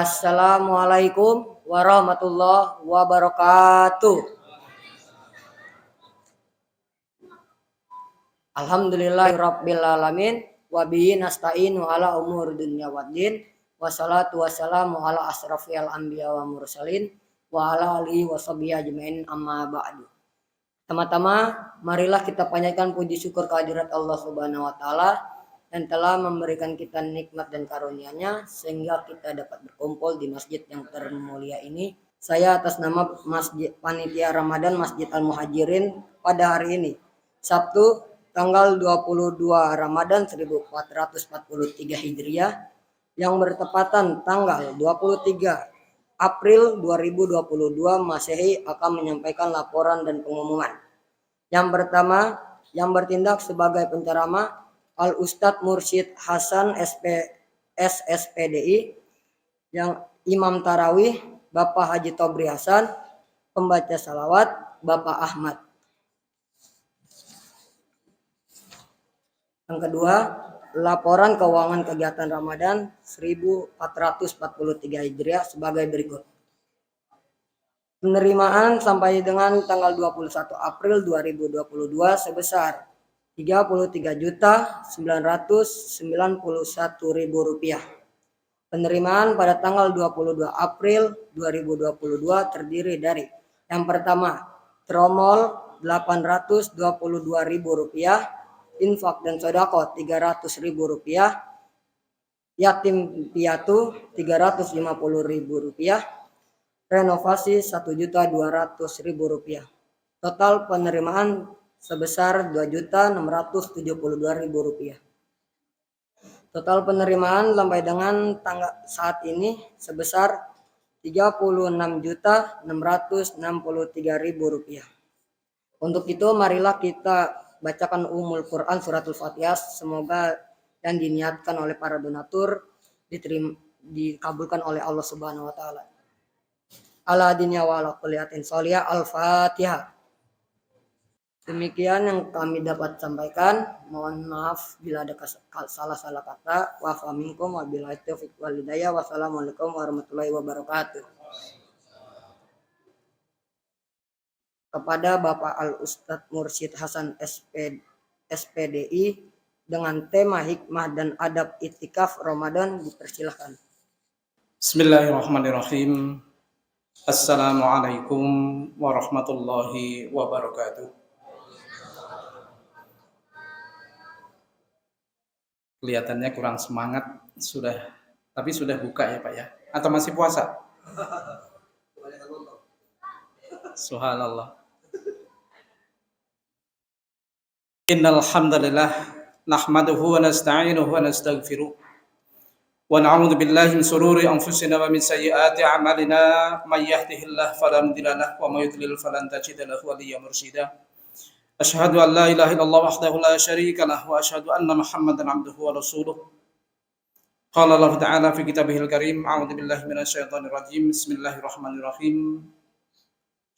Assalamualaikum warahmatullahi wabarakatuh. Alhamdulillahirabbil alamin wa bihi nasta'inu ala umuri dunya waddin. Wassalatu wassalamu ala asrofil anbiya wa mursalin wa ala alihi washabihi ajmain, amma ba'du. Tama-tama marilah kita panjatkan puji syukur kehadirat Allah Subhanahu wa taala yang telah memberikan kita nikmat dan karunia-Nya sehingga kita dapat berkumpul di masjid yang termulia ini. Saya atas nama Masjid Panitia Ramadan Masjid Al-Muhajirin pada hari ini, Sabtu tanggal 22 Ramadan 1443 Hijriah yang bertepatan tanggal 23 April 2022 Masehi akan menyampaikan laporan dan pengumuman. Yang pertama, yang bertindak sebagai penceramah Al Ustadz Mursyid Hasan SSPDI, yang Imam Tarawih Bapak Haji Tobri Hasan, pembaca salawat Bapak Ahmad. Yang kedua, laporan keuangan kegiatan Ramadan 1443 Hijriah sebagai berikut. Penerimaan sampai dengan tanggal 21 April 2022 sebesar Rp33.991.000. Penerimaan pada tanggal 22 April 2022 terdiri dari yang pertama, tromol Rp822.000, infak dan sodako Rp300.000, yatim piatu Rp350.000, renovasi Rp1.200.000. Total penerimaan sebesar Rp2.672.000. Total penerimaan sampai dengan tanggal saat ini sebesar Rp36.663.000. Untuk itu marilah kita bacakan Ummul Quran Suratul Fatihah. Semoga yang diniatkan oleh para donatur dikabulkan oleh Allah Subhanahu wa taala. Ala dinya wa ala kuliatin sholiyah. Al-Fatihah. Demikian yang kami dapat sampaikan. Mohon maaf bila ada salah-salah kata. Wa afa minkum wa billahi taufiq wal hidayah. Wassalamualaikum warahmatullahi wabarakatuh. Kepada Bapak Al Ustadz Mursyid Hasan SPDI dengan tema hikmah dan adab iktikaf Ramadan dipersilahkan. Bismillahirrahmanirrahim. Assalamualaikum warahmatullahi wabarakatuh. Kelihatannya kurang semangat tapi sudah buka ya Pak ya? Atau masih puasa? Subhanallah. Innal hamdalillah nahmaduhu wa nasta'inuhu wa nastaghfiruh wa na'udzu billahi min shururi anfusina wa min sayyiati a'malina may yahdihillahu fala mudilla lahu wa may yudlil falan tajida lahu waliyyan mursyida. Asyhadu an la ilaha illallah wahdahu la syarika lahu wa asyhadu anna Muhammadan 'abduhu wa rasuluh. Qala Allah ta'ala fi kitabihil karim, a'udzu billahi minasyaitonir rajim. Bismillahirrahmanirrahim.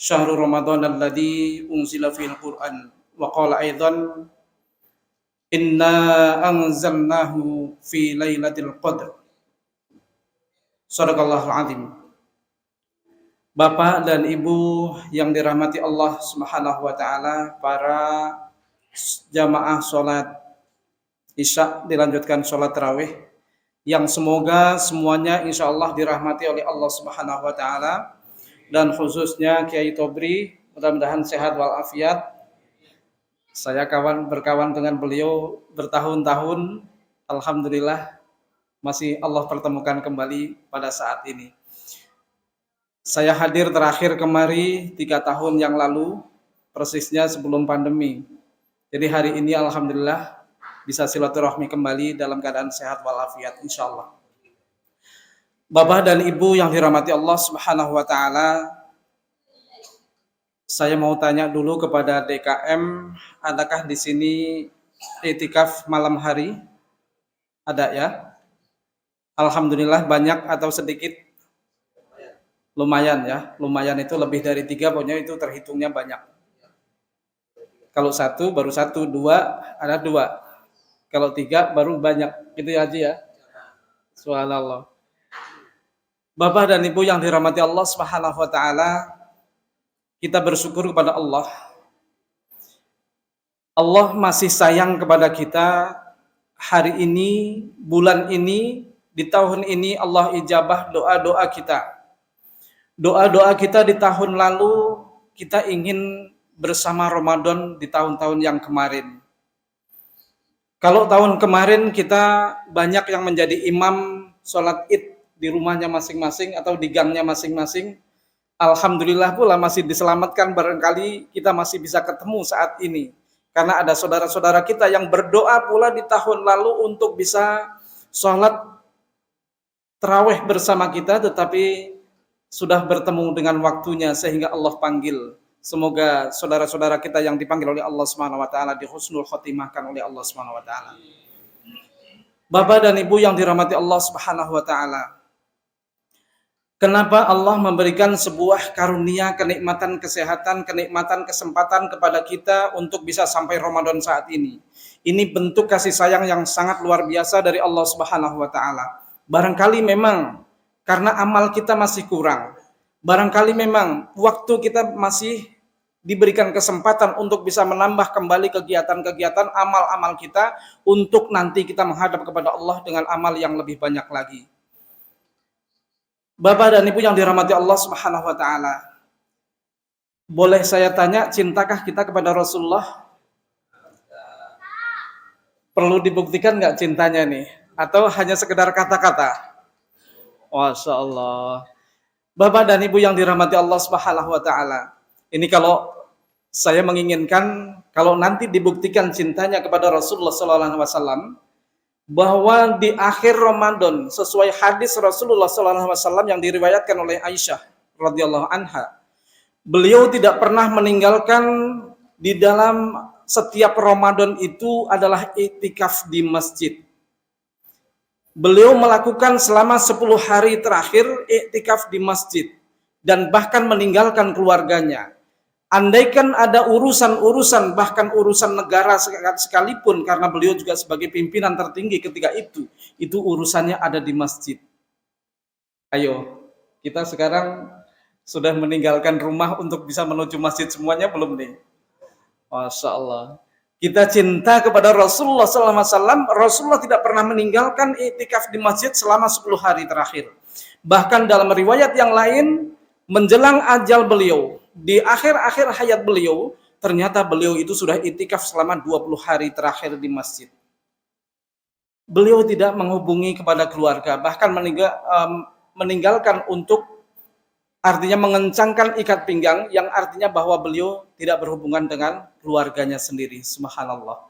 Syahrul Ramadan alladzi unzila fil Qur'an wa qala aidan inna anzalnahu fi lailatul qadr. Shadaqallahul azim. Bapak dan Ibu yang dirahmati Allah Subhanahu wa taala, para jamaah salat Isya dilanjutkan salat tarawih yang semoga semuanya insyaallah dirahmati oleh Allah Subhanahu wa taala, dan khususnya Kiai Tobri, mudah-mudahan sehat walafiat. Saya berkawan dengan beliau bertahun-tahun, alhamdulillah masih Allah pertemukan kembali pada saat ini. Saya hadir terakhir kemari 3 tahun yang lalu, persisnya sebelum pandemi. Jadi hari ini alhamdulillah bisa silaturahmi kembali dalam keadaan sehat walafiat insyaallah. Bapak dan Ibu yang dirahmati Allah Subhanahu wa taala, saya mau tanya dulu kepada DKM, adakah di sini iktikaf malam hari? Ada ya? Alhamdulillah banyak atau sedikit? Lumayan ya, lumayan itu lebih dari 3, pokoknya itu terhitungnya banyak. Kalau 1 baru 1, 2 ada 2. Kalau 3 baru banyak, gitu ya Haji ya? Subhanallah. Bapak dan Ibu yang dirahmati Allah Subhanahu wa taala, kita bersyukur kepada Allah. Allah masih sayang kepada kita. Hari ini, bulan ini, di tahun ini Allah ijabah doa-doa kita. Doa-doa kita di tahun lalu, kita ingin bersama Ramadan di tahun-tahun yang kemarin. Kalau tahun kemarin kita banyak yang menjadi imam sholat id di rumahnya masing-masing atau di gangnya masing-masing. Alhamdulillah pula masih diselamatkan, barangkali kita masih bisa ketemu saat ini. Karena ada saudara-saudara kita yang berdoa pula di tahun lalu untuk bisa sholat tarawih bersama kita, tetapi sudah bertemu dengan waktunya sehingga Allah panggil. Semoga saudara-saudara kita yang dipanggil oleh Allah Subhanahu wa taala di husnul khotimahkan oleh Allah Subhanahu wa taala. Bapak dan Ibu yang dirahmati Allah Subhanahu wa taala, kenapa Allah memberikan sebuah karunia, kenikmatan kesehatan, kenikmatan kesempatan kepada kita untuk bisa sampai Ramadan saat ini? Ini bentuk kasih sayang yang sangat luar biasa dari Allah Subhanahu wa taala. Barangkali memang karena amal kita masih kurang. Barangkali memang waktu kita masih diberikan kesempatan untuk bisa menambah kembali kegiatan-kegiatan amal-amal kita untuk nanti kita menghadap kepada Allah dengan amal yang lebih banyak lagi. Bapak dan Ibu yang dirahmati Allah Subhanahu wa taala, boleh saya tanya, cintakah kita kepada Rasulullah? Perlu dibuktikan nggak cintanya nih? Atau hanya sekedar kata-kata? Masya Allah. Bapak dan Ibu yang dirahmati Allah Subhanahu wa taala, ini kalau saya menginginkan kalau nanti dibuktikan cintanya kepada Rasulullah sallallahu alaihi wasallam, bahwa di akhir Ramadan sesuai hadis Rasulullah sallallahu alaihi wasallam yang diriwayatkan oleh Aisyah radhiyallahu anha, beliau tidak pernah meninggalkan di dalam setiap Ramadan itu adalah iktikaf di masjid. Beliau melakukan selama 10 hari terakhir iktikaf di masjid dan bahkan meninggalkan keluarganya. Andaikan ada urusan-urusan, bahkan urusan negara sekalipun, karena beliau juga sebagai pimpinan tertinggi ketika itu urusannya ada di masjid. Ayo, kita sekarang sudah meninggalkan rumah untuk bisa menuju masjid semuanya belum nih? Masya Allah. Kita cinta kepada Rasulullah SAW. Rasulullah tidak pernah meninggalkan iktikaf di masjid selama 10 hari terakhir. Bahkan dalam riwayat yang lain, menjelang ajal beliau, di akhir-akhir hayat beliau, ternyata beliau itu sudah iktikaf selama 20 hari terakhir di masjid. Beliau tidak menghubungi kepada keluarga, bahkan meninggalkan untuk, artinya mengencangkan ikat pinggang, yang artinya bahwa beliau tidak berhubungan dengan keluarganya sendiri. Subhanallah.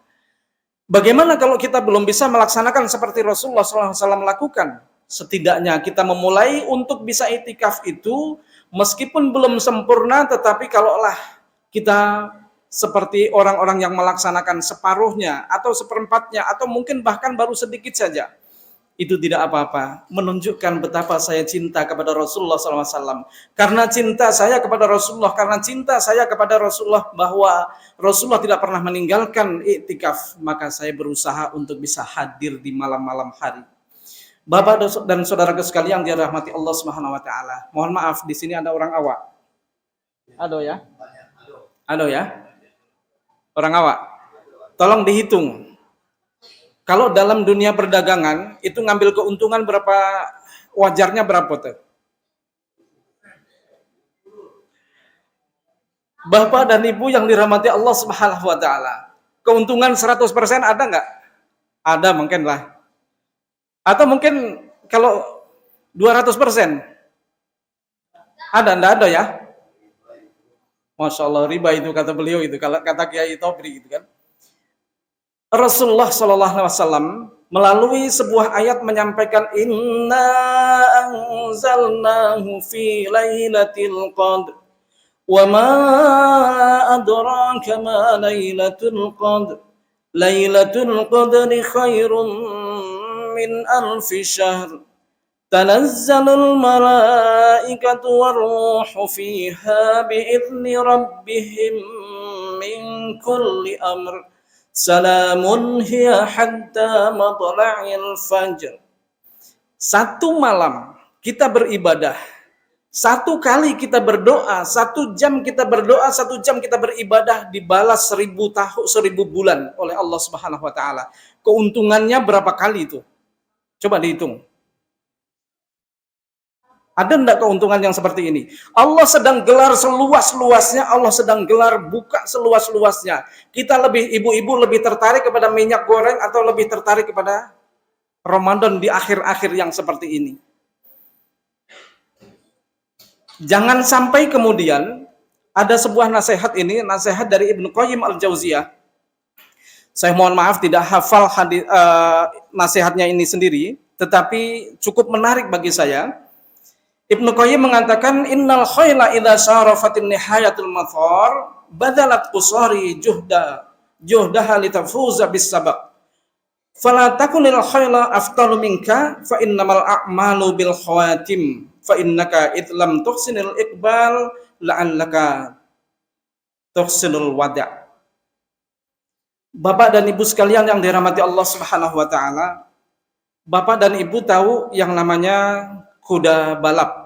Bagaimana kalau kita belum bisa melaksanakan seperti Rasulullah SAW lakukan? Setidaknya kita memulai untuk bisa iktikaf itu, meskipun belum sempurna, tetapi kalaulah kita seperti orang-orang yang melaksanakan separuhnya, atau seperempatnya, atau mungkin bahkan baru sedikit saja, itu tidak apa-apa, menunjukkan betapa saya cinta kepada Rasulullah SAW. Karena cinta saya kepada Rasulullah, karena cinta saya kepada Rasulullah, bahwa Rasulullah tidak pernah meninggalkan iktikaf, maka saya berusaha untuk bisa hadir di malam-malam hari. Bapak dan saudara sekalian yang dirahmati Allah Subhanahu wa taala. Mohon maaf, di sini ada orang awak. Ada ya? Ada ya? Orang awak. Tolong dihitung. Kalau dalam dunia perdagangan itu ngambil keuntungan berapa, wajarnya berapa tuh? Bapak dan Ibu yang dirahmati Allah Subhanahu wa taala, keuntungan 100% ada nggak? Ada mungkin lah. Atau mungkin kalau 200%? Ada, enggak ada ya? Masya Allah, riba itu kata beliau itu, kalau kata Kiai Tobri gitu kan. Rasulullah SAW melalui sebuah ayat menyampaikan, Inna anzalnahu fi lailatul qadr wa ma adraka ma lailatul qadr lailatul qadri khairun min alfi syahr tanazzalul malaikatu warruhu fiha bi'izni rabbihim min kulli amr salamun hiya hatta matla'il fajr. Satu malam kita beribadah, 1 kali kita berdoa, 1 jam kita berdoa, 1 jam kita beribadah dibalas 1000 tahun, 1000 bulan oleh Allah Subhanahu wa taala. Keuntungannya berapa kali itu? Coba dihitung. Ada enggak keuntungan yang seperti ini? Allah sedang gelar seluas-luasnya, Allah sedang gelar buka seluas-luasnya. Kita ibu-ibu lebih tertarik kepada minyak goreng atau lebih tertarik kepada Ramadan di akhir-akhir yang seperti ini? Jangan sampai kemudian ada sebuah nasihat ini, nasihat dari Ibnu Qayyim Al-Jauziyah. Saya mohon maaf tidak hafal nasihatnya ini sendiri, tetapi cukup menarik bagi saya. Ibnu Qayyim mengatakan, innal khayla idza syarafatin nihayatul mathar badalat qusari juhdaha litafuza bis sabaq. Fala takunil khayla afdalu minka fa innamal a'malu bil khawatim. Fa innaka idlam tuhsinil iqbal la'allaka tuhsinul wada'. Bapak dan Ibu sekalian yang dirahmati Allah Subhanahu wa taala, Bapak dan Ibu tahu yang namanya kuda balap.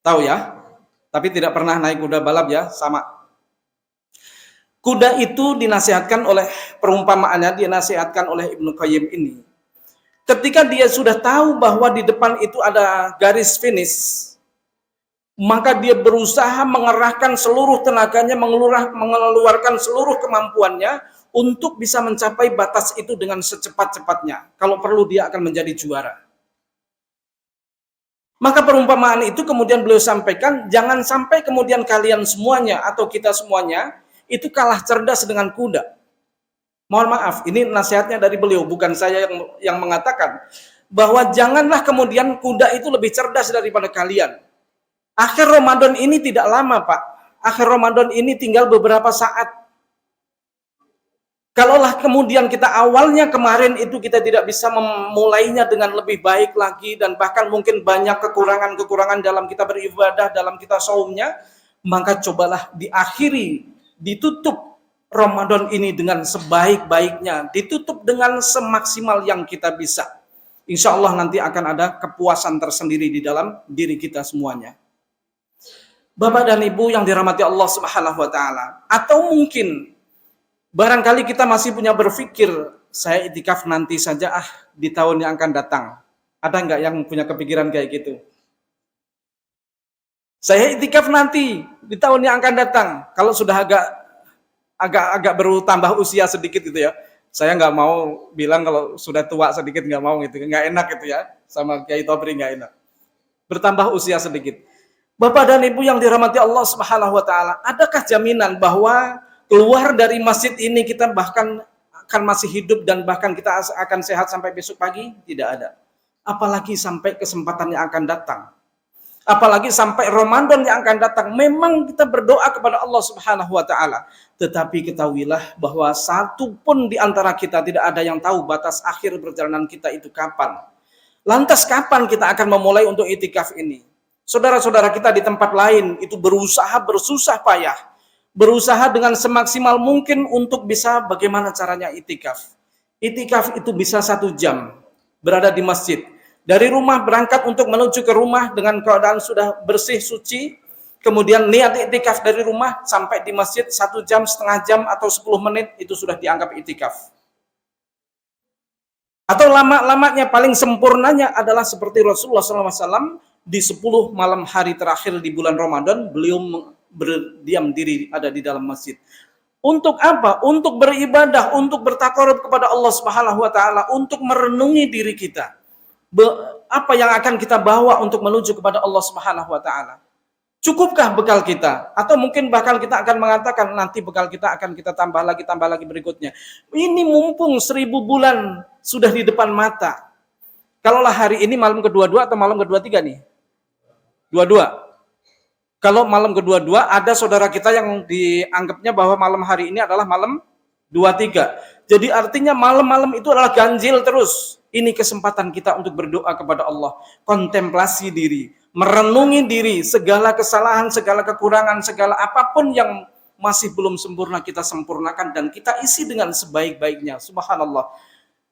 Tahu ya? Tapi tidak pernah naik kuda balap ya, sama. Kuda itu dinasihatkan oleh perumpamaannya, dinasihatkan oleh Ibnu Qayyim ini. Ketika dia sudah tahu bahwa di depan itu ada garis finish, maka dia berusaha mengerahkan seluruh tenaganya, mengeluarkan seluruh kemampuannya untuk bisa mencapai batas itu dengan secepat-cepatnya. Kalau perlu dia akan menjadi juara. Maka perumpamaan itu kemudian beliau sampaikan, jangan sampai kemudian kalian semuanya atau kita semuanya itu kalah cerdas dengan kuda. Mohon maaf, ini nasihatnya dari beliau, bukan saya yang mengatakan. Bahwa janganlah kemudian kuda itu lebih cerdas daripada kalian. Akhir Ramadan ini tidak lama, Pak. Akhir Ramadan ini tinggal beberapa saat. Kalaulah kemudian kita awalnya kemarin itu kita tidak bisa memulainya dengan lebih baik lagi, dan bahkan mungkin banyak kekurangan-kekurangan dalam kita beribadah, dalam kita saumnya, maka cobalah diakhiri, ditutup Ramadan ini dengan sebaik-baiknya, ditutup dengan semaksimal yang kita bisa. Insya Allah nanti akan ada kepuasan tersendiri di dalam diri kita semuanya. Bapak dan Ibu yang dirahmati Allah Subhanahu wa taala, atau mungkin barangkali kita masih punya berpikir, saya itikaf nanti saja di tahun yang akan datang. Ada enggak yang punya kepikiran kayak gitu? Saya itikaf nanti di tahun yang akan datang. Kalau sudah agak bertambah usia sedikit gitu ya. Saya nggak mau bilang kalau sudah tua sedikit, nggak mau gitu, nggak enak gitu ya, sama Kiai Tobri nggak enak. Bertambah usia sedikit. Bapak dan Ibu yang dirahmati Allah Subhanahu wa taala, adakah jaminan bahwa keluar dari masjid ini kita bahkan akan masih hidup dan bahkan kita akan sehat sampai besok pagi? Tidak ada. Apalagi sampai kesempatan yang akan datang. Apalagi sampai Ramadan yang akan datang. Memang kita berdoa kepada Allah Subhanahu wa taala, tetapi ketahuilah bahwa satu pun di antara kita tidak ada yang tahu batas akhir perjalanan kita itu kapan. Lantas kapan kita akan memulai untuk itikaf ini? Saudara-saudara kita di tempat lain itu berusaha bersusah payah, berusaha dengan semaksimal mungkin untuk bisa bagaimana caranya itikaf. Itikaf itu bisa 1 jam berada di masjid. Dari rumah berangkat untuk menuju ke rumah dengan keadaan sudah bersih, suci. Kemudian niat itikaf dari rumah sampai di masjid 1 jam, setengah jam, atau 10 menit itu sudah dianggap itikaf. Atau lama-lamanya paling sempurnanya adalah seperti Rasulullah SAW di 10 malam hari terakhir di bulan Ramadan, beliau berdiam diri ada di dalam masjid. Untuk apa? Untuk beribadah, untuk bertakarub kepada Allah Subhanahu wa taala, untuk merenungi diri kita. Apa yang akan kita bawa untuk menuju kepada Allah Subhanahu wa taala? Cukupkah bekal kita? Atau mungkin bahkan kita akan mengatakan nanti bekal kita akan kita tambah lagi berikutnya. Ini mumpung 1000 bulan sudah di depan mata. Kalaulah hari ini malam kedua-dua atau malam kedua-tiga nih? Dua-dua. Kalau malam kedua-dua ada saudara kita yang dianggapnya bahwa malam hari ini adalah malam 23. Jadi artinya malam-malam itu adalah ganjil terus. Ini kesempatan kita untuk berdoa kepada Allah. Kontemplasi diri, merenungi diri, segala kesalahan, segala kekurangan, segala apapun yang masih belum sempurna kita sempurnakan dan kita isi dengan sebaik-baiknya. Subhanallah.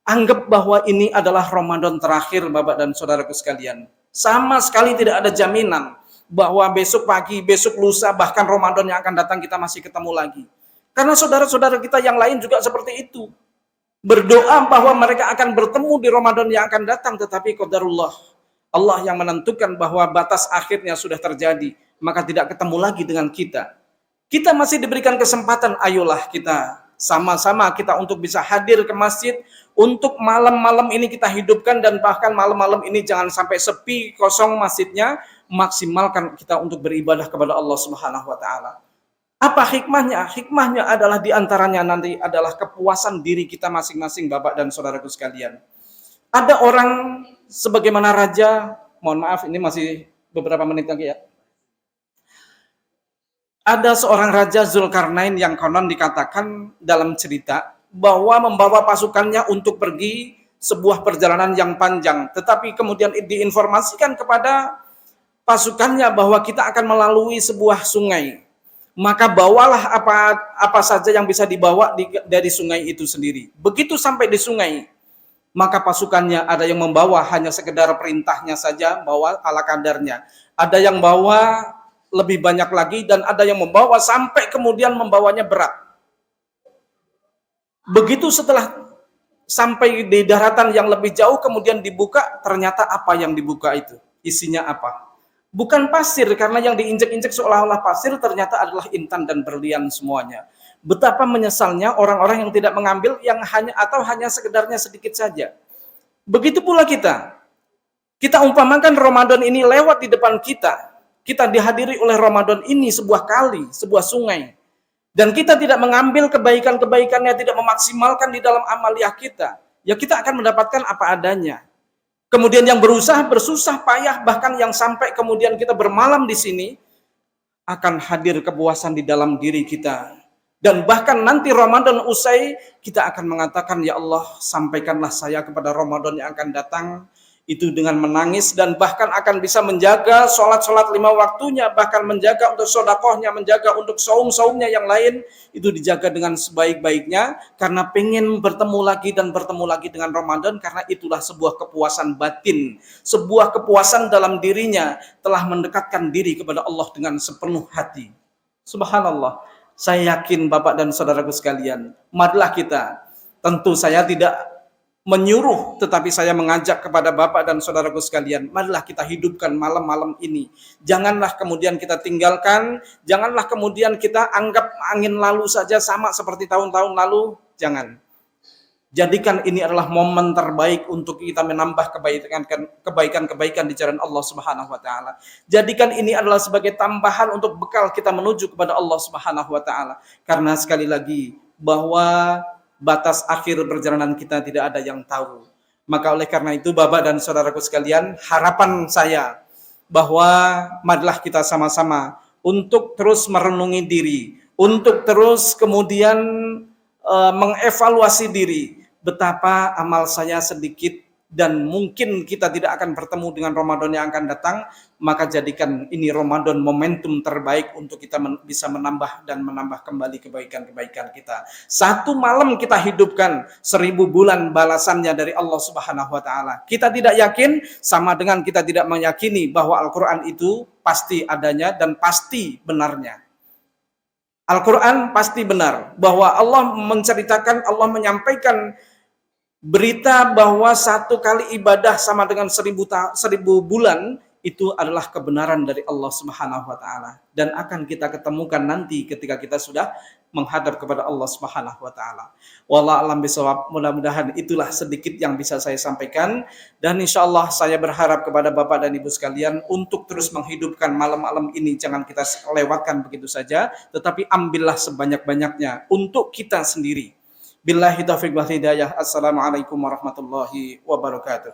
Anggap bahwa ini adalah Ramadan terakhir Bapak dan saudaraku sekalian. Sama sekali tidak ada jaminan bahwa besok pagi, besok lusa, bahkan Ramadan yang akan datang kita masih ketemu lagi. Karena saudara-saudara kita yang lain juga seperti itu. Berdoa bahwa mereka akan bertemu di Ramadan yang akan datang, tetapi qadarullah, Allah yang menentukan bahwa batas akhirnya sudah terjadi, maka tidak ketemu lagi dengan kita. Kita masih diberikan kesempatan, ayolah kita sama-sama kita untuk bisa hadir ke masjid, untuk malam-malam ini kita hidupkan, dan bahkan malam-malam ini jangan sampai sepi, kosong masjidnya, maksimalkan kita untuk beribadah kepada Allah Subhanahu wa taala. Apa hikmahnya? Hikmahnya adalah diantaranya nanti adalah kepuasan diri kita masing-masing, Bapak dan saudaraku sekalian. Ada orang sebagaimana raja, mohon maaf ini masih beberapa menit lagi ya. Ada seorang raja Zulkarnain yang konon dikatakan dalam cerita bahwa membawa pasukannya untuk pergi sebuah perjalanan yang panjang, tetapi kemudian diinformasikan kepada pasukannya bahwa kita akan melalui sebuah sungai. Maka bawalah apa saja yang bisa dibawa dari sungai itu sendiri. Begitu sampai di sungai, maka pasukannya ada yang membawa hanya sekedar perintahnya saja, bawa ala kadarnya. Ada yang bawa lebih banyak lagi, dan ada yang membawa sampai kemudian membawanya berat. Begitu setelah sampai di daratan yang lebih jauh, kemudian dibuka, ternyata apa yang dibuka itu? Isinya apa? Bukan pasir, karena yang diinjek-injek seolah-olah pasir, ternyata adalah intan dan berlian semuanya. Betapa menyesalnya orang-orang yang tidak mengambil, yang hanya sekedarnya sedikit saja. Begitu pula kita. Kita umpamakan Ramadan ini lewat di depan kita. Kita dihadiri oleh Ramadan ini sebuah kali, sebuah sungai. Dan kita tidak mengambil kebaikan-kebaikannya, tidak memaksimalkan di dalam amaliyah kita. Ya kita akan mendapatkan apa adanya. Kemudian yang berusaha, bersusah payah, bahkan yang sampai kemudian kita bermalam di sini, akan hadir kepuasan di dalam diri kita. Dan bahkan nanti Ramadan usai, kita akan mengatakan, ya Allah, sampaikanlah saya kepada Ramadan yang akan datang, itu dengan menangis, dan bahkan akan bisa menjaga sholat-sholat 5 waktunya, bahkan menjaga untuk sodakohnya, menjaga untuk saum-saumnya yang lain, itu dijaga dengan sebaik-baiknya, karena pengen bertemu lagi dan bertemu lagi dengan Ramadan, karena itulah sebuah kepuasan batin, sebuah kepuasan dalam dirinya, telah mendekatkan diri kepada Allah dengan sepenuh hati. Subhanallah, saya yakin Bapak dan saudaraku sekalian, marilah kita, tentu saya tidak menyuruh, tetapi saya mengajak kepada Bapak dan saudaraku sekalian, marilah kita hidupkan malam-malam ini. Janganlah kemudian kita tinggalkan, janganlah kemudian kita anggap angin lalu saja sama seperti tahun-tahun lalu, jangan. Jadikan ini adalah momen terbaik untuk kita menambah kebaikan-kebaikan di jalan Allah Subhanahu wa taala. Jadikan ini adalah sebagai tambahan untuk bekal kita menuju kepada Allah Subhanahu wa taala. Karena sekali lagi bahwa batas akhir perjalanan kita tidak ada yang tahu. Maka oleh karena itu Bapak dan saudaraku sekalian, harapan saya bahwa marilah kita sama-sama untuk terus merenungi diri, untuk terus kemudian mengevaluasi diri, betapa amal saya sedikit dan mungkin kita tidak akan bertemu dengan Ramadan yang akan datang, maka jadikan ini Ramadan momentum terbaik untuk kita bisa menambah dan menambah kembali kebaikan-kebaikan kita. Satu malam kita hidupkan 1000 bulan balasannya dari Allah Subhanahu wa taala. Kita tidak yakin, sama dengan kita tidak meyakini bahwa Al-Qur'an itu pasti adanya dan pasti benarnya. Al-Qur'an pasti benar, bahwa Allah menceritakan, Allah menyampaikan berita bahwa 1 kali ibadah sama dengan 1000 bulan, itu adalah kebenaran dari Allah Subhanahu wa taala, dan akan kita ketemukan nanti ketika kita sudah menghadap kepada Allah Subhanahu wa taala. Wallahu a'lam bishawab. Mudah-mudahan itulah sedikit yang bisa saya sampaikan, dan insyaallah saya berharap kepada Bapak dan Ibu sekalian untuk terus menghidupkan malam-malam ini, jangan kita lewatkan begitu saja, tetapi ambillah sebanyak-banyaknya untuk kita sendiri. Billahi taufiq wal hidayah. Assalamualaikum warahmatullahi wabarakatuh.